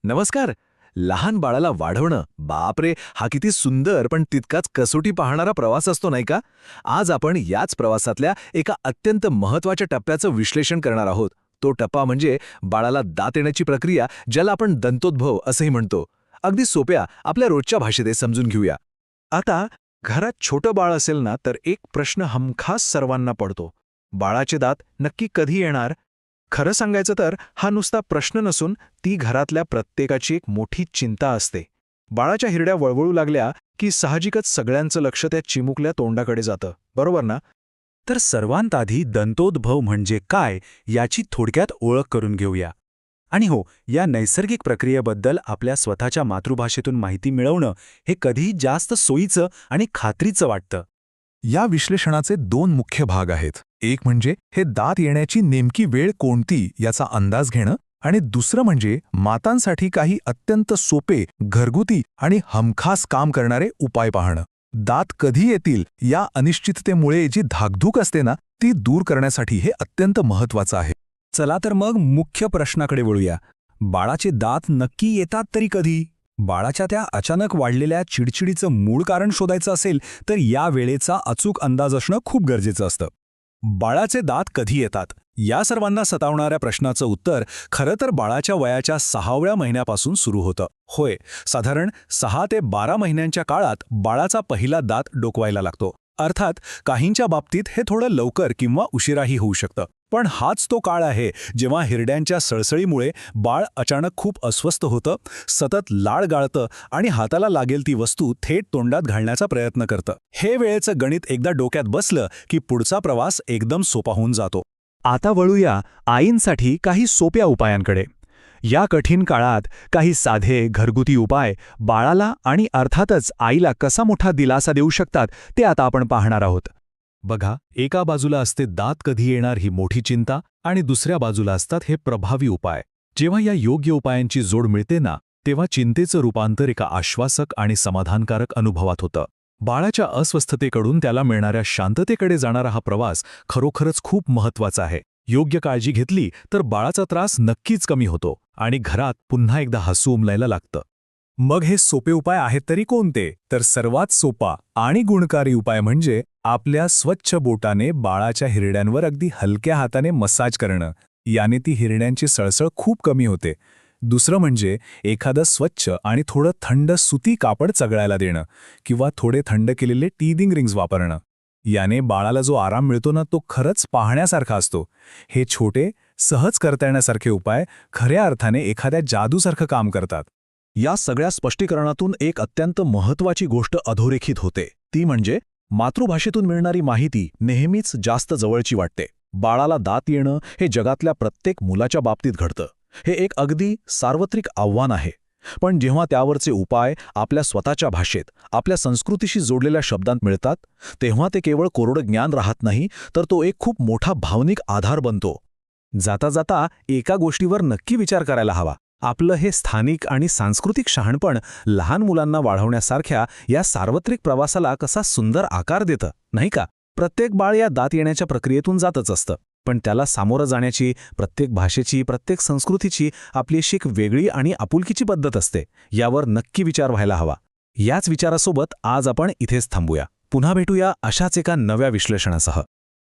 नमस्कार. लहान बाळाला वाढवणं, बापरे, हा किती सुंदर पण तितकाच कसोटी पाहणारा प्रवास असतो नाही का? आज आपण याच प्रवासातल्या एका अत्यंत महत्त्वाच्या टप्प्याचं विश्लेषण करणार आहोत. तो टप्पा म्हणजे बाळाला दात येण्याची प्रक्रिया, ज्याला आपण दंतोद्भव असंही म्हणतो. अगदी सोप्या आपल्या रोजच्या भाषेत हे समजून घेऊया. आता घरात छोटं बाळ असेल ना तर एक प्रश्न हमखास सर्वांना पडतो. बाळाचे दात नक्की कधी येणार? खरं सांगायचं तर हा नुसता प्रश्न नसून ती घरातल्या प्रत्येकाची एक मोठी चिंता असते. बाळाच्या हिरड्या वळवळू लागल्या की साहजिकच सगळ्यांचं लक्ष त्या चिमुकल्या तोंडाकडे जातं, बरोबर ना? तर सर्वांत आधी दंतोद्भव म्हणजे काय याची थोडक्यात ओळख करून घेऊया. आणि हो, या नैसर्गिक प्रक्रियेबद्दल आपल्या स्वतःच्या मातृभाषेतून माहिती मिळवणं हे कधीही जास्त सोयीचं आणि खात्रीचं वाटतं. या विश्लेषणाचे दोन मुख्य भाग आहेत. एक म्हणजे हे दात येण्याची नेमकी वेळ कोणती याचा अंदाज घेणं, आणि दुसरं म्हणजे मातांसाठी काही अत्यंत सोपे, घरगुती आणि हमखास काम करणारे उपाय पाहणं. दात कधी येतील या अनिश्चिततेमुळे जी धाकधूक असते ना, ती दूर करण्यासाठी हे अत्यंत महत्त्वाचं आहे. चला तर मग मुख्य प्रश्नाकडे वळूया. बाळाचे दात नक्की येतात तरी कधी? बाळाच्या त्या अचानक वाढलेल्या चिडचिडीचं मूळ कारण शोधायचं असेल तर या वेळेचा अचूक अंदाज असणं खूप गरजेचं असतं. बाळाचे दात कधी येतात या सर्वांना सतावणाऱ्या प्रश्नाचं उत्तर खरं तर बाळाच्या वयाच्या 6व्या महिन्यापासून सुरू होतं. होय, साधारण 6 ते 12 महिन्यांच्या काळात बाळाचा पहिला दात डोकवायला लागतो. अर्थात काहींच्या बाबतीत हे थोडं लवकर किंवा उशिराही होऊ शकतं. पण हाच तो काळ आहे जेव्हा हिरड्यांच्या सळसळीमुळे बाळ अचानक खूप अस्वस्थ होतं, सतत लाळ गाळतं आणि हाताला लागेल ती वस्तू थेट तोंडात घालण्याचा प्रयत्न करतं. हे वेळेचं गणित एकदा डोक्यात बसलं की पुढचा प्रवास एकदम सोपा होऊन जातो. आता वळूया आईंसाठी काही सोप्या उपायांकडे. या कठीण काळात काही साधे घरगुती उपाय बाळाला आणि अर्थातच आईला कसा मोठा दिलासा देऊ शकतात ते आता आपण पाहणार आहोत. बघा, एका बाजूला असते दात कधी येणार ही मोठी चिंता, आणि दुसऱ्या बाजूला असतात हे प्रभावी उपाय. जेव्हा या योग्य उपायांची जोड मिळते ना, तेव्हा चिंतेचं रूपांतर एका आश्वासक आणि समाधानकारक अनुभवात होतं. बाळाच्या अस्वस्थतेकडून त्याला मिळणाऱ्या शांततेकडे जाणारा हा प्रवास खरोखरच खूप महत्त्वाचा आहे. योग्य काळजी घेतली तर बाळाचा त्रास नक्कीच कमी होतो आणि घरात पुन्हा एकदा हसू उमलायला लागतं. मग हे सोपे उपाय आहेत तरी कोणते? तर सर्वात सोपा आणि गुणकारी उपाय म्हणजे आपल्या स्वच्छ बोटाने बाळाच्या हिरड्यांवर अगदी हलक्या हाताने मसाज करणं. याने ती हिरड्यांची सळसळ खूप कमी होते. दुसरं म्हणजे एखादं स्वच्छ आणि थोडं थंड सुती कापड चगळायला देणं किंवा थोडे थंड केलेले टीथिंग रिंग्स वापरणं. याने बाळाला जो आराम मिळतो ना, तो खरंच पाहण्यासारखा असतो. हे छोटे, सहज करता येण्यासारखे उपाय खऱ्या अर्थाने एखाद्या जादूसारखं काम करतात. या सगळ्या स्पष्टीकरणातून एक अत्यंत महत्त्वाची गोष्ट अधोरेखित होते, ती म्हणजे मातृभाषेतून मिळणारी माहिती नेहमीच जास्त जवळची वाटते. बाळाला दात येणं हे जगातल्या प्रत्येक मुलाच्या बाबतीत घडतं. हे एक अगदी सार्वत्रिक आव्हान आहे. पण जेव्हा त्यावरचे उपाय आपल्या स्वतःच्या भाषेत, आपल्या संस्कृतीशी जोडलेल्या शब्दांत मिळतात, तेव्हा ते केवळ कोरडं ज्ञान राहत नाही, तर तो एक खूप मोठा भावनिक आधार बनतो. जाता जाता एका गोष्टीवर नक्की विचार करायला हवा. आपलं हे स्थानिक आणि सांस्कृतिक शहाणपण लहान मुलांना वाढवण्यासारख्या या सार्वत्रिक प्रवासाला कसा सुंदर आकार देतं, नाही का? प्रत्येक बाळ या दात येण्याच्या प्रक्रियेतून जातच असतं, पण त्याला सामोरं जाण्याची प्रत्येक भाषेची, प्रत्येक संस्कृतीची आपली अशी एक वेगळी आणि आपुलकीची पद्धत असते. यावर नक्की विचार व्हायला हवा. याच विचारासोबत आज आपण इथेच थांबूया. पुन्हा भेटूया अशाच एका नव्या विश्लेषणासह.